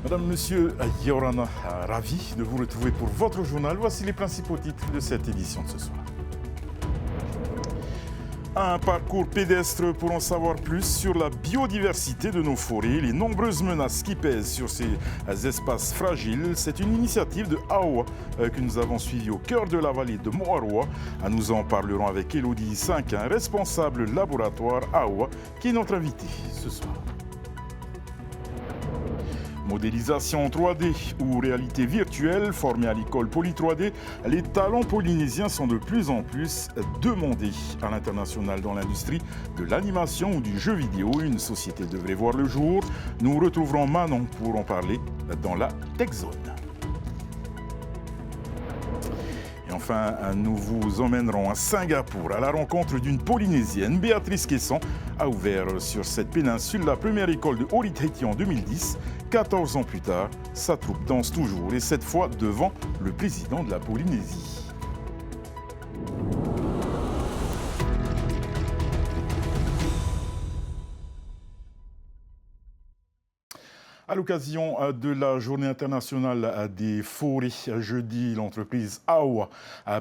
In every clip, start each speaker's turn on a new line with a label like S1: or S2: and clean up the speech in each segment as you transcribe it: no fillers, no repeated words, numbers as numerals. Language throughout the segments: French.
S1: Madame, Monsieur Yorana, ravi de vous retrouver pour votre journal. Voici les principaux titres de cette édition de ce soir. Un parcours pédestre pour en savoir plus sur la biodiversité de nos forêts, les nombreuses menaces qui pèsent sur ces espaces fragiles. C'est une initiative de AOA que nous avons suivie au cœur de la vallée de Moaroa. Nous en parlerons avec Elodie Cinquin, responsable laboratoire AOA, qui est notre invitée ce soir. Modélisation 3D ou réalité virtuelle, formée à l'école Poly 3D, les talents polynésiens sont de plus en plus demandés à l'international dans l'industrie de l'animation ou du jeu vidéo. Une société devrait voir le jour. Nous retrouverons Manon pour en parler dans la Tech Zone. Et enfin, nous vous emmènerons à Singapour à la rencontre d'une Polynésienne. Béatrice Quesson a ouvert sur cette péninsule la première école de Ori Tahiti en 2010. 14 ans plus tard, sa troupe danse toujours et cette fois devant le président de la Polynésie. À l'occasion de la journée internationale des forêts, jeudi, l'entreprise AOA,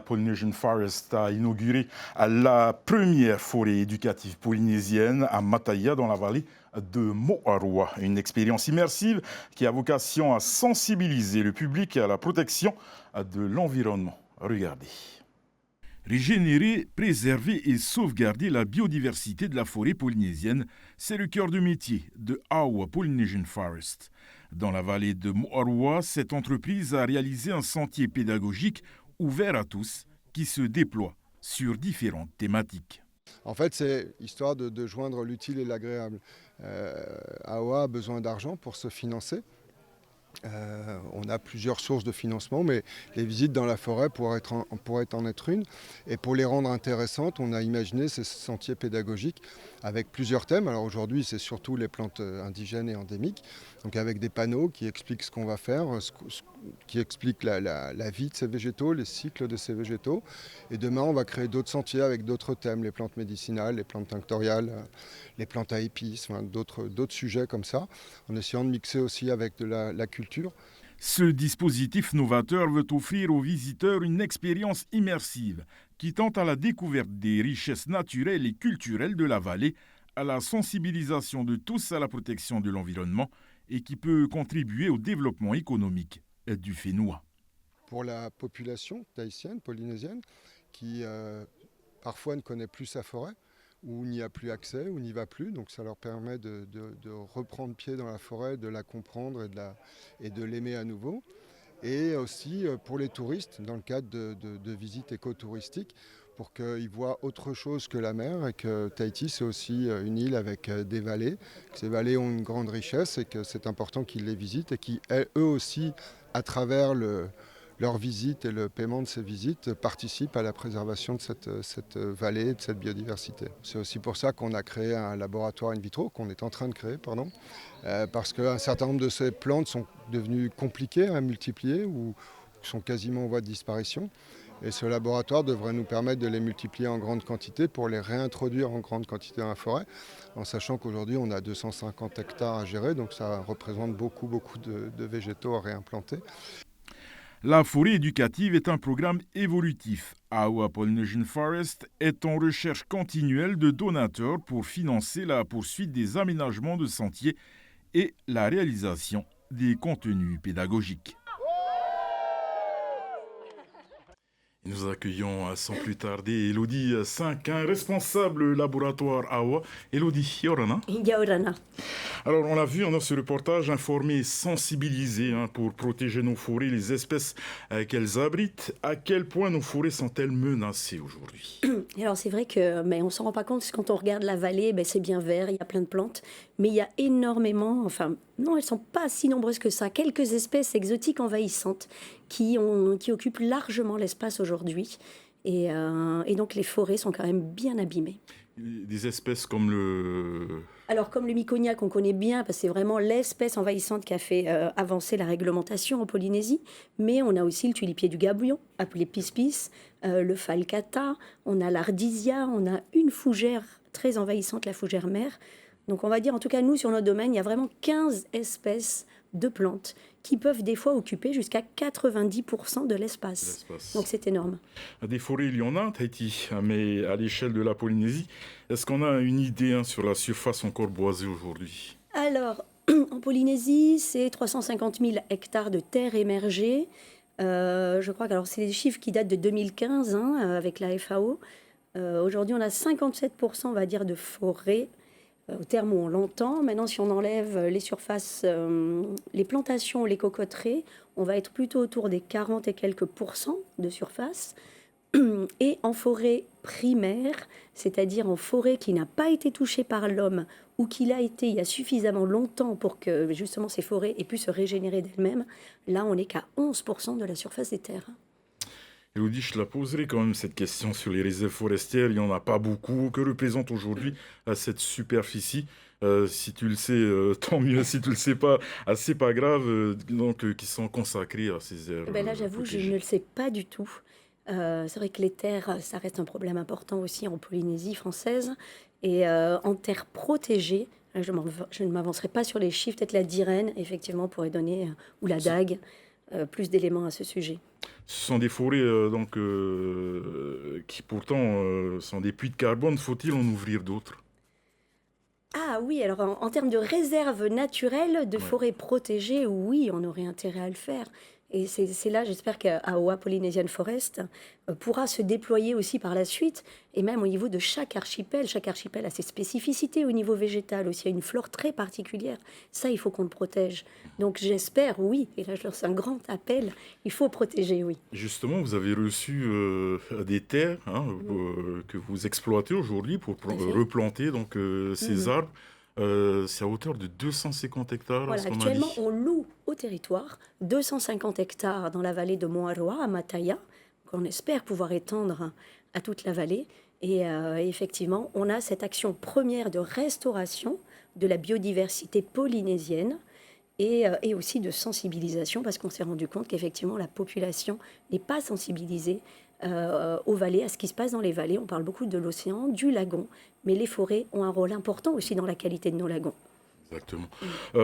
S1: Polynesian Forest, a inauguré la première forêt éducative polynésienne à Mataya, dans la vallée de Moaroa. Une expérience immersive qui a vocation à sensibiliser le public à la protection de l'environnement. Regardez. Régénérer, préserver et sauvegarder la biodiversité de la forêt polynésienne, c'est le cœur de métier de AOA Polynesian Forest. Dans la vallée de Moaroa, cette entreprise a réalisé un sentier pédagogique ouvert à tous qui se déploie sur différentes thématiques.
S2: En fait, c'est histoire de joindre l'utile et l'agréable. AOA a besoin d'argent pour se financer. On a plusieurs sources de financement, mais les visites dans la forêt pourraient en être une. Et pour les rendre intéressantes, on a imaginé ces sentiers pédagogiques avec plusieurs thèmes. Alors aujourd'hui, c'est surtout les plantes indigènes et endémiques, donc avec des panneaux qui expliquent ce qu'on va faire, qui expliquent la vie de ces végétaux, les cycles de ces végétaux. Et demain, on va créer d'autres sentiers avec d'autres thèmes, les plantes médicinales, les plantes tinctoriales, les plantes à épices, enfin, d'autres sujets comme ça, en essayant de mixer aussi avec de la culture.
S1: Ce dispositif novateur veut offrir aux visiteurs une expérience immersive qui tente à la découverte des richesses naturelles et culturelles de la vallée, à la sensibilisation de tous à la protection de l'environnement et qui peut contribuer au développement économique du Fénois.
S2: Pour la population tahitienne, polynésienne, qui parfois ne connaît plus sa forêt, où il n'y a plus accès, où il n'y va plus. Donc ça leur permet de reprendre pied dans la forêt, de la comprendre et de l'aimer à nouveau. Et aussi pour les touristes, dans le cadre de visites écotouristiques, pour qu'ils voient autre chose que la mer et que Tahiti, c'est aussi une île avec des vallées, que ces vallées ont une grande richesse et que c'est important qu'ils les visitent et qui, eux aussi, à travers leur visite et le paiement de ces visites participent à la préservation de cette vallée et de cette biodiversité. C'est aussi pour ça qu'on a créé un laboratoire in vitro, qu'on est en train de créer, parce qu'un certain nombre de ces plantes sont devenues compliquées à multiplier ou sont quasiment en voie de disparition. Et ce laboratoire devrait nous permettre de les multiplier en grande quantité pour les réintroduire en grande quantité dans la forêt, en sachant qu'aujourd'hui on a 250 hectares à gérer, donc ça représente beaucoup de végétaux à réimplanter.
S1: La forêt éducative est un programme évolutif. AOA Polynesian Forest est en recherche continuelle de donateurs pour financer la poursuite des aménagements de sentiers et la réalisation des contenus pédagogiques. Nous accueillons sans plus tarder Elodie Cinquin, responsable laboratoire AOA. Elodie, Yorana.
S3: Yorana.
S1: Alors, on l'a vu dans ce reportage, informer et sensibiliser pour protéger nos forêts, les espèces qu'elles abritent. À quel point nos forêts sont-elles menacées aujourd'hui?
S3: Alors, c'est vrai que on ne s'en rend pas compte, parce que quand on regarde la vallée, c'est bien vert, il y a plein de plantes. Mais il y a énormément, non, elles ne sont pas si nombreuses que ça, quelques espèces exotiques envahissantes qui occupent largement l'espace aujourd'hui. Et donc, les forêts sont quand même bien abîmées.
S1: Des espèces comme le...
S3: Alors, comme le myconia qu'on connaît bien, parce que c'est vraiment l'espèce envahissante qui a fait avancer la réglementation en Polynésie, mais on a aussi le tulipier du Gabion, appelé pispis, le falcata, on a l'ardisia, on a une fougère très envahissante, la fougère mère. Donc, on va dire, en tout cas, nous, sur notre domaine, il y a vraiment 15 espèces de plantes qui peuvent des fois occuper jusqu'à 90% de l'espace. Donc c'est énorme.
S1: Des forêts, il y en a en Tahiti, mais à l'échelle de la Polynésie, est-ce qu'on a une idée sur la surface encore boisée aujourd'hui?
S3: Alors, en Polynésie, c'est 350 000 hectares de terres émergées. Je crois que alors, c'est des chiffres qui datent de 2015 avec la FAO. Aujourd'hui, on a 57%, on va dire, de forêt au terme où on l'entend. Maintenant, si on enlève les surfaces, les plantations, les cocoteraies, on va être plutôt autour des 40 et quelques pourcents de surface. Et en forêt primaire, c'est-à-dire en forêt qui n'a pas été touchée par l'homme ou qui l'a été il y a suffisamment longtemps pour que justement ces forêts aient pu se régénérer d'elles-mêmes, là on n'est qu'à 11% de la surface des terres.
S1: Elodie, je te la poserai quand même cette question sur les réserves forestières. Il n'y en a pas beaucoup. Que représente aujourd'hui cette superficie? Si tu le sais, tant mieux. Si tu le sais pas, c'est pas grave. Qui sont consacrés à ces aires
S3: Ben là, j'avoue, je ne le sais pas du tout. C'est vrai que les terres, ça reste un problème important aussi en Polynésie française. Et en terres protégées, là, je ne m'avancerai pas sur les chiffres, peut-être la DIREN, effectivement, pourrait donner, ou la DAG, plus d'éléments à ce sujet.
S1: Ce sont des forêts qui pourtant sont des puits de carbone. Faut-il en ouvrir d'autres?
S3: Ah oui, alors en termes de réserve naturelle, de
S1: Ouais.
S3: forêts protégées, oui, on aurait intérêt à le faire. Et c'est là, j'espère qu'AOA Polynesian Forest pourra se déployer aussi par la suite, et même au niveau de chaque archipel. Chaque archipel a ses spécificités au niveau végétal, aussi il y a une flore très particulière. Ça, il faut qu'on le protège. Donc j'espère, oui, et là je lance un grand appel, il faut protéger, oui.
S1: Justement, vous avez reçu des terres que vous exploitez aujourd'hui pour
S3: Tout à fait.
S1: replanter ces
S3: Mhm.
S1: arbres. C'est à hauteur de 250 hectares, à
S3: Voilà,
S1: ce qu'on m'a
S3: actuellement,
S1: dit.
S3: on loue au territoire 250 hectares dans la vallée de Moaroa, à Mataya, qu'on espère pouvoir étendre à toute la vallée. Et effectivement, on a cette action première de restauration de la biodiversité polynésienne et aussi de sensibilisation, parce qu'on s'est rendu compte qu'effectivement, la population n'est pas sensibilisée aux vallées, à ce qui se passe dans les vallées. On parle beaucoup de l'océan, du lagon, mais les forêts ont un rôle important aussi dans la qualité de nos lagons.
S1: Exactement.
S3: Mm.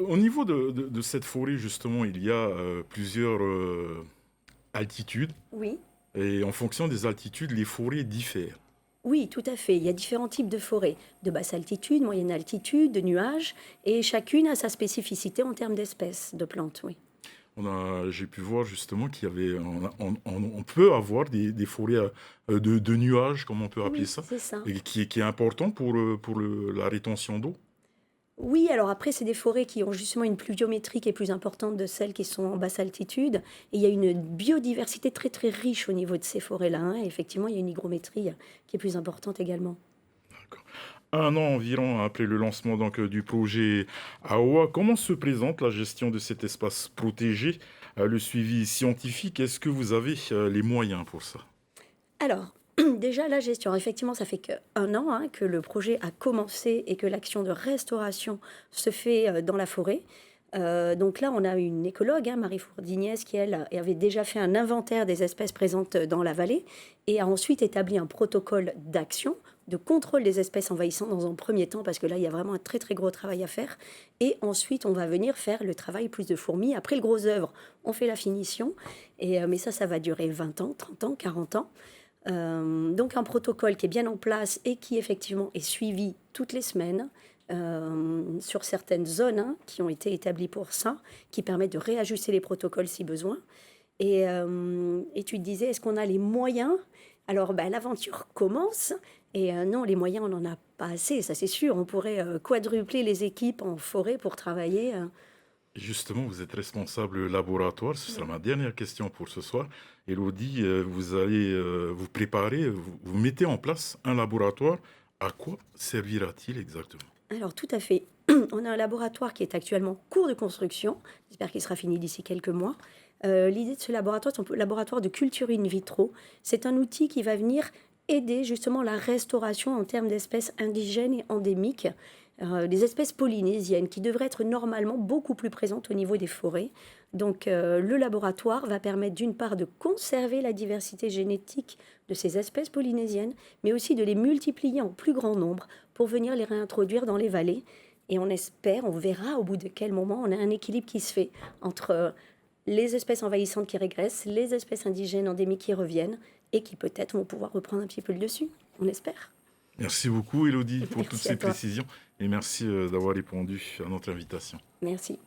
S1: Au niveau de cette forêt, justement, il y a plusieurs altitudes.
S3: Oui.
S1: Et en fonction des altitudes, les forêts diffèrent.
S3: Oui, tout à fait. Il y a différents types de forêts, de basse altitude, moyenne altitude, de nuages, et chacune a sa spécificité en termes d'espèces de plantes, oui.
S1: J'ai pu voir justement qu'il y avait, on peut avoir des forêts de nuages, comme on peut appeler
S3: Oui,
S1: ça,
S3: c'est ça.
S1: et qui est important pour la rétention d'eau.
S3: Oui, alors après, c'est des forêts qui ont justement une pluviométrie qui est plus importante de celles qui sont en basse altitude. Et il y a une biodiversité très très riche au niveau de ces forêts-là, hein. Et effectivement, il y a une hygrométrie qui est plus importante également.
S1: D'accord. Un an environ après le lancement du projet AOA, comment se présente la gestion de cet espace protégé, le suivi scientifique? Est-ce que vous avez les moyens pour ça?
S3: Alors, déjà la gestion, effectivement, ça fait qu'un an que le projet a commencé et que l'action de restauration se fait dans la forêt. Donc là, on a une écologue, Marie Fourdignès, qui, elle, avait déjà fait un inventaire des espèces présentes dans la vallée et a ensuite établi un protocole d'action, de contrôle des espèces envahissantes dans un premier temps, parce que là, il y a vraiment un très, très gros travail à faire. Et ensuite, on va venir faire le travail plus de fourmis. Après le gros œuvre, on fait la finition. Mais ça va durer 20 ans, 30 ans, 40 ans. Donc un protocole qui est bien en place et qui effectivement est suivi toutes les semaines sur certaines zones qui ont été établies pour ça, qui permettent de réajuster les protocoles si besoin. Et tu te disais, est-ce qu'on a les moyens? Alors l'aventure commence et non, les moyens, on n'en a pas assez, ça c'est sûr. On pourrait quadrupler les équipes en forêt pour travailler.
S1: Justement, vous êtes responsable laboratoire. Ce sera ma dernière question pour ce soir. Élodie, vous allez vous préparer, vous mettez en place un laboratoire. À quoi servira-t-il exactement?
S3: Alors tout à fait. On a un laboratoire qui est actuellement en cours de construction. J'espère qu'il sera fini d'ici quelques mois. L'idée de ce laboratoire, c'est un laboratoire de culture in vitro. C'est un outil qui va venir aider justement la restauration en termes d'espèces indigènes et endémiques, des espèces polynésiennes qui devraient être normalement beaucoup plus présentes au niveau des forêts. Donc le laboratoire va permettre d'une part de conserver la diversité génétique de ces espèces polynésiennes, mais aussi de les multiplier en plus grand nombre pour venir les réintroduire dans les vallées. Et on espère, on verra au bout de quel moment on a un équilibre qui se fait entre les espèces envahissantes qui régressent, les espèces indigènes endémiques qui reviennent et qui peut-être vont pouvoir reprendre un petit peu le dessus. On espère.
S1: Merci beaucoup, Élodie, pour
S3: Merci
S1: toutes
S3: à
S1: ces
S3: toi.
S1: précisions et merci d'avoir répondu à notre invitation.
S3: Merci.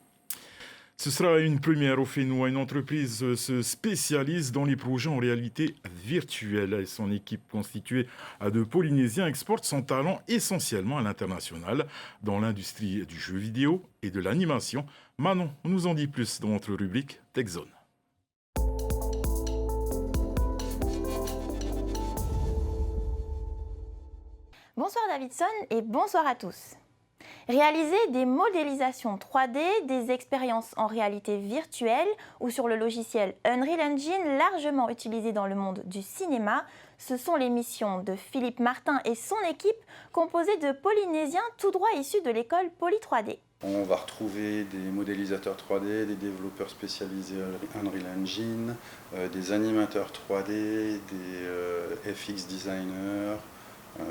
S1: Ce sera une première au Fénois. Une entreprise se spécialise dans les projets en réalité virtuelle et son équipe constituée de Polynésiens exporte son talent essentiellement à l'international dans l'industrie du jeu vidéo et de l'animation. Manon nous en dit plus dans notre rubrique Tech Zone.
S4: Bonsoir Davidson et bonsoir à tous. Réaliser des modélisations 3D, des expériences en réalité virtuelle ou sur le logiciel Unreal Engine largement utilisé dans le monde du cinéma, ce sont les missions de Philippe Martin et son équipe composée de Polynésiens tout droit issus de l'école Poly 3D.
S5: On va retrouver des modélisateurs 3D, des développeurs spécialisés Unreal Engine, des animateurs 3D, des FX designers,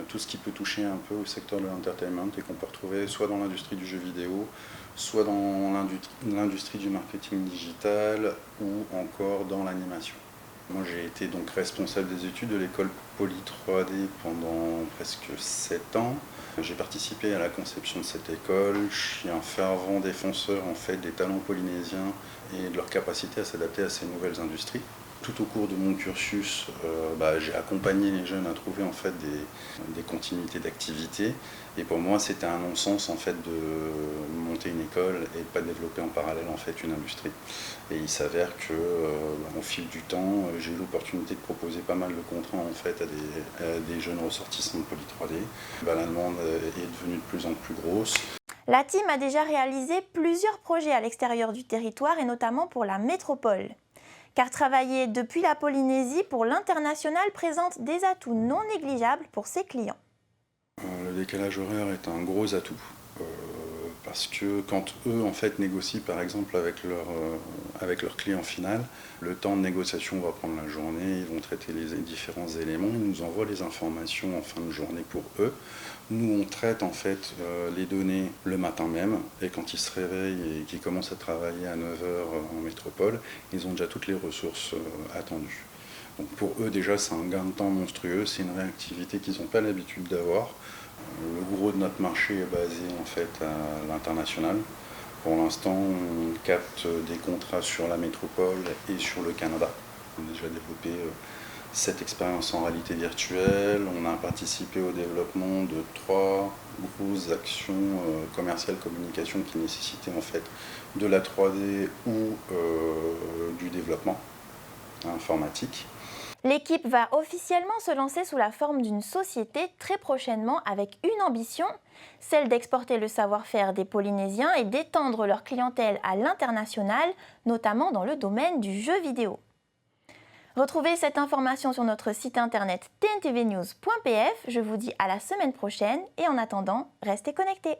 S5: tout ce qui peut toucher un peu au secteur de l'entertainment et qu'on peut retrouver soit dans l'industrie du jeu vidéo, soit dans l'industrie du marketing digital ou encore dans l'animation. Moi j'ai été donc responsable des études de l'école Poly 3D pendant presque 7 ans. J'ai participé à la conception de cette école, je suis un fervent défenseur en fait des talents polynésiens et de leur capacité à s'adapter à ces nouvelles industries. Tout au cours de mon cursus, j'ai accompagné les jeunes à trouver en fait des continuités d'activité. Et pour moi, c'était un non-sens en fait de monter une école et de pas développer en parallèle en fait une industrie. Et il s'avère que, au fil du temps, j'ai eu l'opportunité de proposer pas mal de contrats en fait à des jeunes ressortissants de Poly 3D. La demande est devenue de plus en plus grosse.
S4: La team a déjà réalisé plusieurs projets à l'extérieur du territoire et notamment pour la métropole. Car travailler depuis la Polynésie pour l'international présente des atouts non négligeables pour ses clients.
S5: Le décalage horaire est un gros atout. Parce que quand eux en fait négocient par exemple avec leur client final, le temps de négociation va prendre la journée, ils vont traiter les différents éléments, ils nous envoient les informations en fin de journée pour eux. Nous on traite en fait les données le matin même et quand ils se réveillent et qu'ils commencent à travailler à 9h en métropole, ils ont déjà toutes les ressources attendues. Donc pour eux déjà c'est un gain de temps monstrueux, c'est une réactivité qu'ils n'ont pas l'habitude d'avoir. Le gros de notre marché est basé en fait à l'international. Pour l'instant, on capte des contrats sur la métropole et sur le Canada. On a déjà développé cette expérience en réalité virtuelle. On a participé au développement de 3 grosses actions commerciales communication qui nécessitaient en fait de la 3D ou du développement informatique.
S4: L'équipe va officiellement se lancer sous la forme d'une société très prochainement avec une ambition, celle d'exporter le savoir-faire des Polynésiens et d'étendre leur clientèle à l'international, notamment dans le domaine du jeu vidéo. Retrouvez cette information sur notre site internet tntvnews.pf. Je vous dis à la semaine prochaine et en attendant, restez connectés.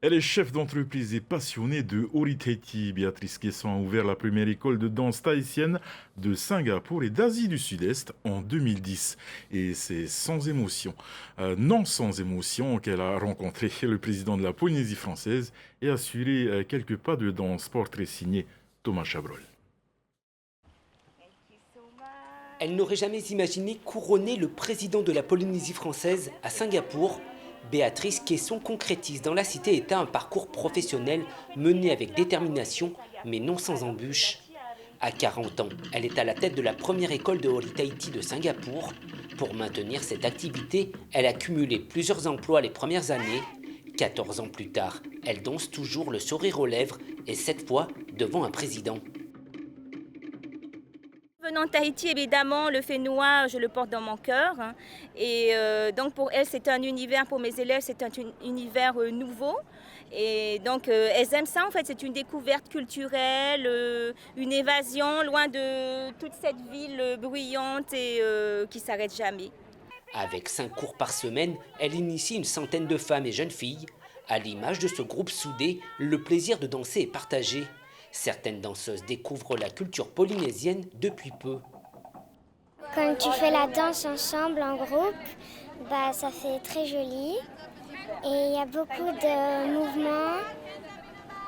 S1: Elle est chef d'entreprise et passionnée de Horitati. Béatrice Quesson a ouvert la première école de danse tahitienne de Singapour et d'Asie du Sud-Est en 2010. Et c'est sans émotion, non sans émotion, qu'elle a rencontré le président de la Polynésie française et assuré quelques pas de danse. Portrait signé Thomas Chabrol.
S6: Elle n'aurait jamais imaginé couronner le président de la Polynésie française à Singapour. Béatrice Quesson concrétise dans la cité-État un parcours professionnel mené avec détermination, mais non sans embûches. À 40 ans, elle est à la tête de la première école de Horitati de Singapour. Pour maintenir cette activité, elle a cumulé plusieurs emplois les premières années. 14 ans plus tard, elle danse toujours le sourire aux lèvres et cette fois devant un président.
S7: Venant de Tahiti, évidemment, le fénois, je le porte dans mon cœur. Et donc pour elle, c'est un univers, pour mes élèves, c'est un univers nouveau. Et donc elles aiment ça, en fait, c'est une découverte culturelle, une évasion loin de toute cette ville bruyante et qui ne s'arrête jamais.
S6: Avec 5 cours par semaine, elle initie une centaine de femmes et jeunes filles. À l'image de ce groupe soudé, le plaisir de danser est partagé. Certaines danseuses découvrent la culture polynésienne depuis peu.
S8: Quand tu fais la danse ensemble en groupe, ça fait très joli. Et il y a beaucoup de mouvements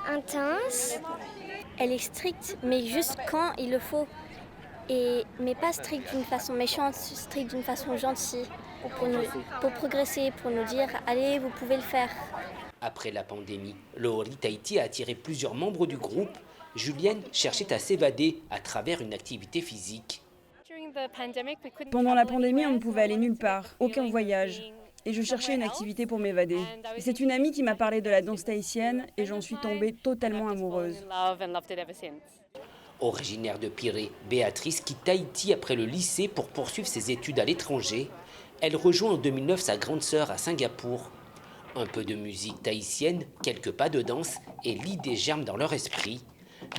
S8: intenses.
S9: Elle est stricte, mais juste quand il le faut. Mais pas stricte d'une façon méchante, stricte d'une façon gentille. Pour progresser, pour nous dire « Allez, vous pouvez le faire ».
S6: Après la pandémie, le Hori Tahiti a attiré plusieurs membres du groupe. Julienne cherchait à s'évader à travers une activité physique.
S10: Pendant la pandémie, on ne pouvait aller nulle part, aucun voyage. Et je cherchais une activité pour m'évader. Et c'est une amie qui m'a parlé de la danse tahitienne et j'en suis tombée totalement amoureuse.
S6: Originaire de Pirée, Béatrice quitte Tahiti après le lycée pour poursuivre ses études à l'étranger. Elle rejoint en 2009 sa grande sœur à Singapour. Un peu de musique tahitienne, quelques pas de danse et l'idée germe dans leur esprit.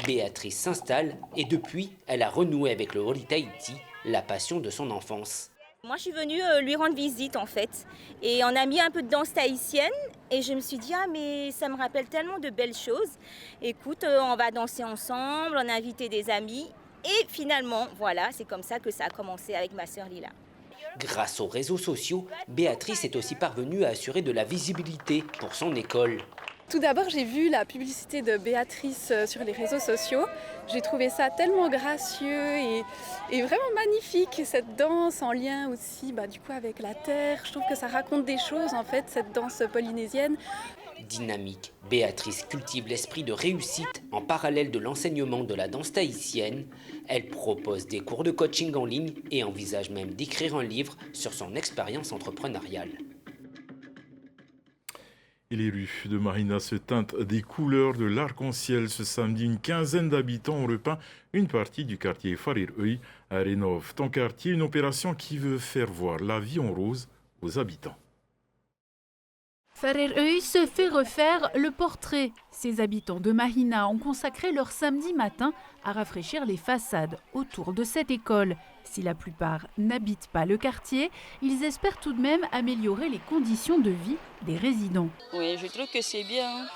S6: Béatrice s'installe et depuis, elle a renoué avec le Hori Tahiti, la passion de son enfance.
S7: Moi, je suis venue lui rendre visite, en fait. Et on a mis un peu de danse tahitienne. Et je me suis dit, ah, mais ça me rappelle tellement de belles choses. Écoute, on va danser ensemble, on a invité des amis. Et finalement, voilà, c'est comme ça que ça a commencé avec ma sœur Lila.
S6: Grâce aux réseaux sociaux, Béatrice est aussi parvenue à assurer de la visibilité pour son école.
S11: Tout d'abord, j'ai vu la publicité de Béatrice sur les réseaux sociaux. J'ai trouvé ça tellement gracieux et vraiment magnifique, cette danse en lien aussi du coup, avec la terre. Je trouve que ça raconte des choses, en fait, cette danse polynésienne.
S6: Dynamique, Béatrice cultive l'esprit de réussite en parallèle de l'enseignement de la danse tahitienne. Elle propose des cours de coaching en ligne et envisage même d'écrire un livre sur son expérience entrepreneuriale.
S1: Et les rues de Marina se teintent des couleurs de l'arc-en-ciel. Ce samedi, une quinzaine d'habitants ont repeint une partie du quartier Wharirui à Rénov. Ton quartier, une opération qui veut faire voir la vie en rose aux habitants.
S12: Wharirui se fait refaire le portrait. Ces habitants de Mahina ont consacré leur samedi matin à rafraîchir les façades autour de cette école. Si la plupart n'habitent pas le quartier, ils espèrent tout de même améliorer les conditions de vie des résidents.
S13: Oui, je trouve que c'est bien,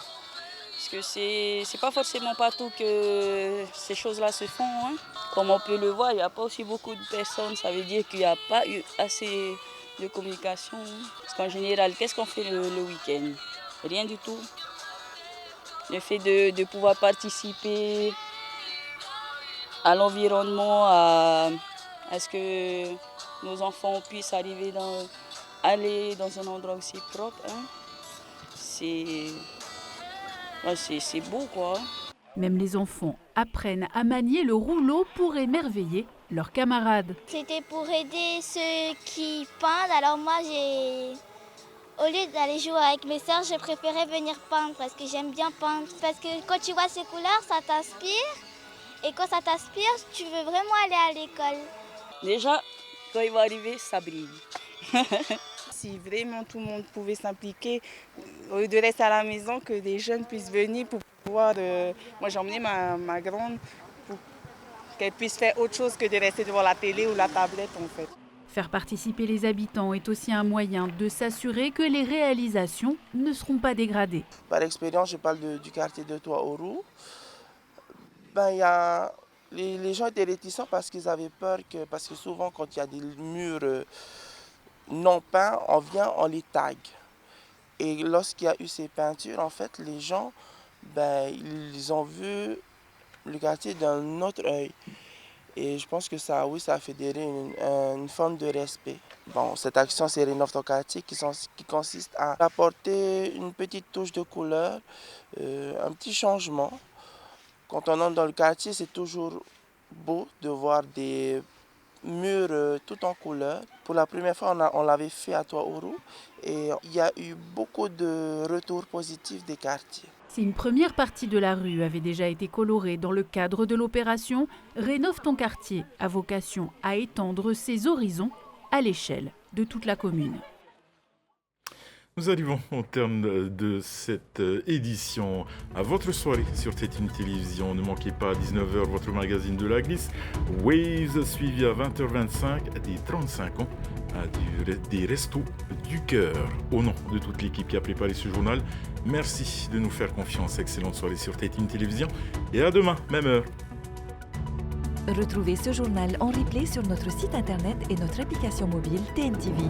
S13: parce que c'est pas forcément partout que ces choses-là se font. Comme on peut le voir, il n'y a pas aussi beaucoup de personnes, ça veut dire qu'il n'y a pas eu assez de communication. Parce qu'en général, qu'est-ce qu'on fait le week-end? Rien du tout. Le fait de pouvoir participer à l'environnement, à ce que nos enfants puissent aller dans un endroit aussi propre, c'est beau, quoi.
S12: Même les enfants apprennent à manier le rouleau pour émerveiller leurs camarades.
S8: C'était pour aider ceux qui peindent. Alors moi, au lieu d'aller jouer avec mes sœurs, je préférais venir peindre parce que j'aime bien peindre. Parce que quand tu vois ces couleurs, ça t'inspire. Et quand ça t'inspire, tu veux vraiment aller à l'école.
S13: Déjà, quand il va arriver, ça brille.
S14: Si vraiment tout le monde pouvait s'impliquer, au lieu de rester à la maison, que des jeunes puissent venir pour pouvoir... Moi, j'ai emmené ma grande pour qu'elle puisse faire autre chose que de rester devant la télé ou la tablette, en fait.
S12: Faire participer les habitants est aussi un moyen de s'assurer que les réalisations ne seront pas dégradées.
S15: Par expérience, je parle du quartier de Toa-Oru. Les gens étaient réticents parce qu'ils avaient peur parce que souvent quand il y a des murs non peints, on les tag. Et lorsqu'il y a eu ces peintures, en fait, les gens, ils ont vu le quartier d'un autre œil. Et je pense que ça a fédéré une forme de respect. Bon, cette action, c'est Rénov ton quartier qui consiste à apporter une petite touche de couleur, un petit changement. Quand on entre dans le quartier, c'est toujours beau de voir des murs tout en couleur. Pour la première fois, on l'avait fait à Toa-Oru et il y a eu beaucoup de retours positifs des quartiers.
S12: Si une première partie de la rue avait déjà été colorée dans le cadre de l'opération, Rénov ton quartier a vocation à étendre ses horizons à l'échelle de toute la commune.
S1: Nous arrivons au terme de cette édition. À votre soirée sur Tétine Télévision. Ne manquez pas à 19h votre magazine de la glisse. Waves suivi à 20h25 des 35 ans des Restos du Cœur. Au nom de toute l'équipe qui a préparé ce journal, merci de nous faire confiance. Excellente soirée sur Tétine Télévision et à demain, même heure.
S16: Retrouvez ce journal en replay sur notre site internet et notre application mobile TNTV.